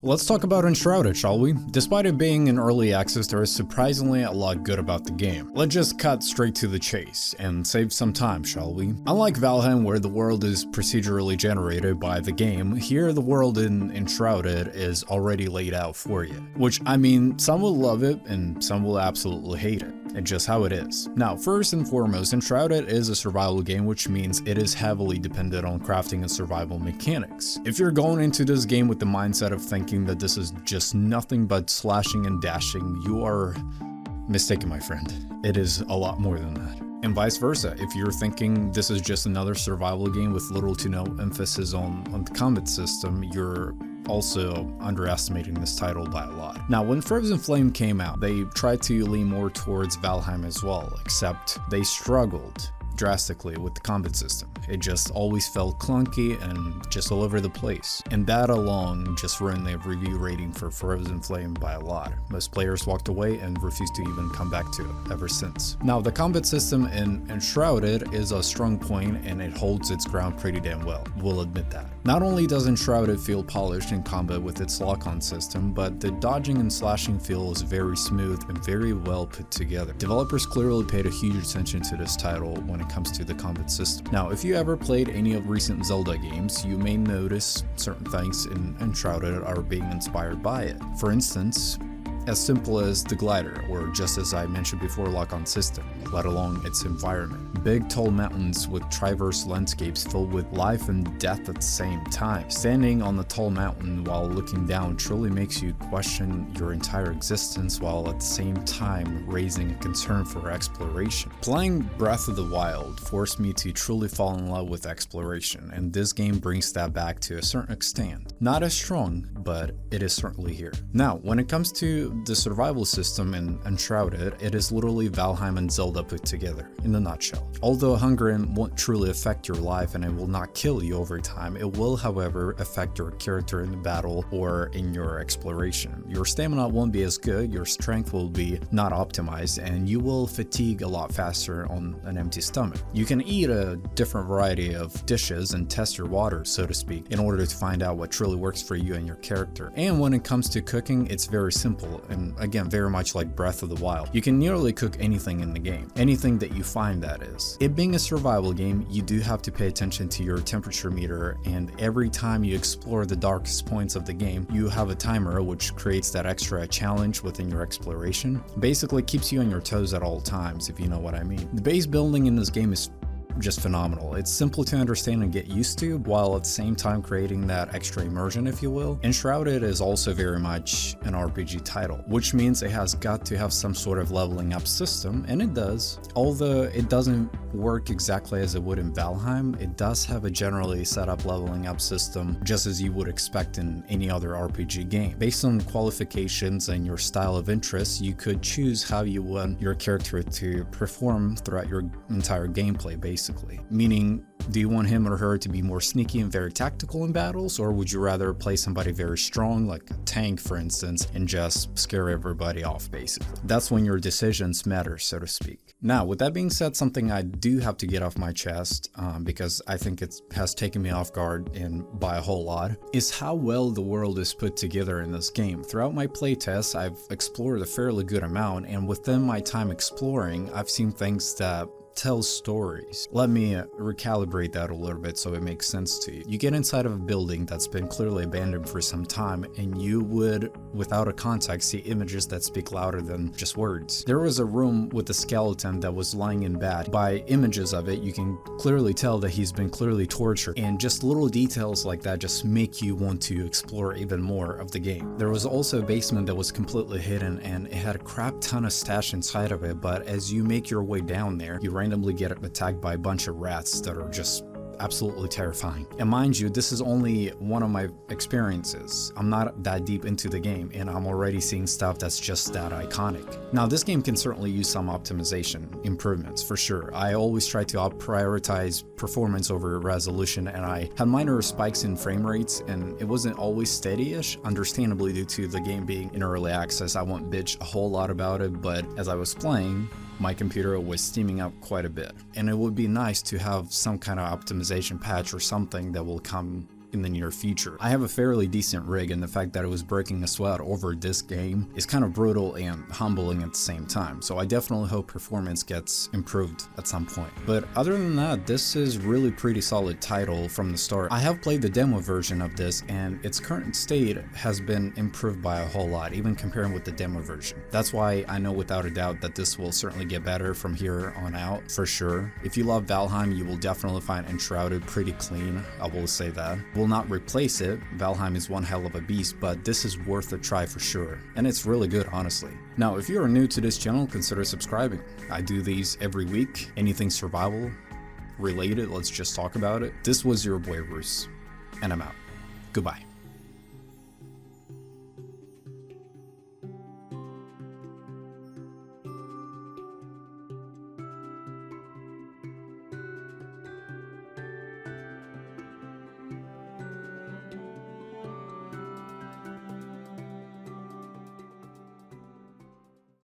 Let's talk about Enshrouded, shall we? Despite it being in early access, there is surprisingly a lot good about the game. Let's just cut straight to the chase and save some time, shall we? Unlike Valheim, where the world is procedurally generated by the game, here the world in Enshrouded is already laid out for you. Which, I mean, some will love it and some will absolutely hate it. It's just how it is. Now, first and foremost, Enshrouded is a survival game, which means it is heavily dependent on crafting and survival mechanics. If you're going into this game with the mindset of thinking that this is just nothing but slashing and dashing, you are mistaken, my friend. It is a lot more than that. And vice versa, if you're thinking this is just another survival game with little to no emphasis on the combat system, you're also underestimating this title by a lot. Now, when Frozen Flame came out, they tried to lean more towards Valheim as well, except they struggled drastically with the combat system. It just always felt clunky and just all over the place. And that alone just ruined the review rating for Frozen Flame by a lot. Most players walked away and refused to even come back to it ever since. Now, the combat system in Enshrouded is a strong point and it holds its ground pretty damn well. We'll admit that. Not only does Enshrouded feel polished in combat with its lock-on system, but the dodging and slashing feel is very smooth and very well put together. Developers clearly paid a huge attention to this title when it comes to the combat system. Now, if you ever played any of recent Zelda games, you may notice certain things in Enshrouded are being inspired by it. For instance, as simple as the glider, or just as I mentioned before, lock-on system, let alone its environment. Big tall mountains with traverse landscapes filled with life and death at the same time. Standing on the tall mountain while looking down truly makes you question your entire existence, while at the same time raising a concern for exploration. Playing Breath of the Wild forced me to truly fall in love with exploration, and this game brings that back to a certain extent. Not as strong, but it is certainly here. Now, when it comes to the survival system in Enshrouded, it is literally Valheim and Zelda put together, in a nutshell. Although hungering won't truly affect your life and it will not kill you over time, it will, however, affect your character in the battle or in your exploration. Your stamina won't be as good, your strength will be not optimized, and you will fatigue a lot faster on an empty stomach. You can eat a different variety of dishes and test your water, so to speak, in order to find out what truly works for you and your character. And when it comes to cooking, it's very simple, and again, very much like Breath of the Wild. You can nearly cook anything in the game. Anything that you find, that is. It being a survival game, you do have to pay attention to your temperature meter, and every time you explore the darkest points of the game, you have a timer which creates that extra challenge within your exploration. Basically keeps you on your toes at all times, if you know what I mean. The base building in this game is just phenomenal. It's simple to understand and get used to, while at the same time creating that extra immersion, if you will. Enshrouded is also very much an RPG title, which means it has got to have some sort of leveling up system, and it does. Although it doesn't work exactly as it would in Valheim, it does have a generally set up leveling up system, just as you would expect in any other RPG game. Based on qualifications and your style of interest, you could choose how you want your character to perform throughout your entire gameplay, basically. Meaning, do you want him or her to be more sneaky and very tactical in battles, or would you rather play somebody very strong, like a tank for instance, and just scare everybody off, basically? That's when your decisions matter, so to speak. Now, with that being said, something I do have to get off my chest, because I think it has taken me off guard and by a whole lot, is how well the world is put together in this game. Throughout my playtests, I've explored a fairly good amount, and within my time exploring, I've seen things that tell stories. Let me recalibrate that a little bit so it makes sense to you. You get inside of a building that's been clearly abandoned for some time, and you would, without a context, see images that speak louder than just words. There was a room with a skeleton that was lying in bed. By images of it, you can clearly tell that he's been clearly tortured, and just little details like that just make you want to explore even more of the game. There was also a basement that was completely hidden, and it had a crap ton of stash inside of it, but as you make your way down there, you randomly get attacked by a bunch of rats that are just absolutely terrifying. And mind you, this is only one of my experiences. I'm not that deep into the game, and I'm already seeing stuff that's just that iconic. Now, this game can certainly use some optimization improvements, for sure. I always try to prioritize performance over resolution, and I had minor spikes in frame rates, and it wasn't always steady-ish, understandably due to the game being in early access. I won't bitch a whole lot about it, but as I was playing, my computer was steaming up quite a bit, and it would be nice to have some kind of optimization patch or something that will come in the near future. I have a fairly decent rig, and the fact that it was breaking a sweat over this game is kind of brutal and humbling at the same time, so I definitely hope performance gets improved at some point. But other than that, this is really pretty solid title from the start. I have played the demo version of this, and its current state has been improved by a whole lot, even comparing with the demo version. That's why I know without a doubt that this will certainly get better from here on out, for sure. If you love Valheim, you will definitely find Enshrouded pretty clean, I will say that. Will not replace it, Valheim is one hell of a beast, but this is worth a try for sure, and it's really good, honestly. Now, if you are new to this channel, consider subscribing. I do these every week, anything survival related, let's just talk about it. This was your boy Roos, and I'm out. Goodbye.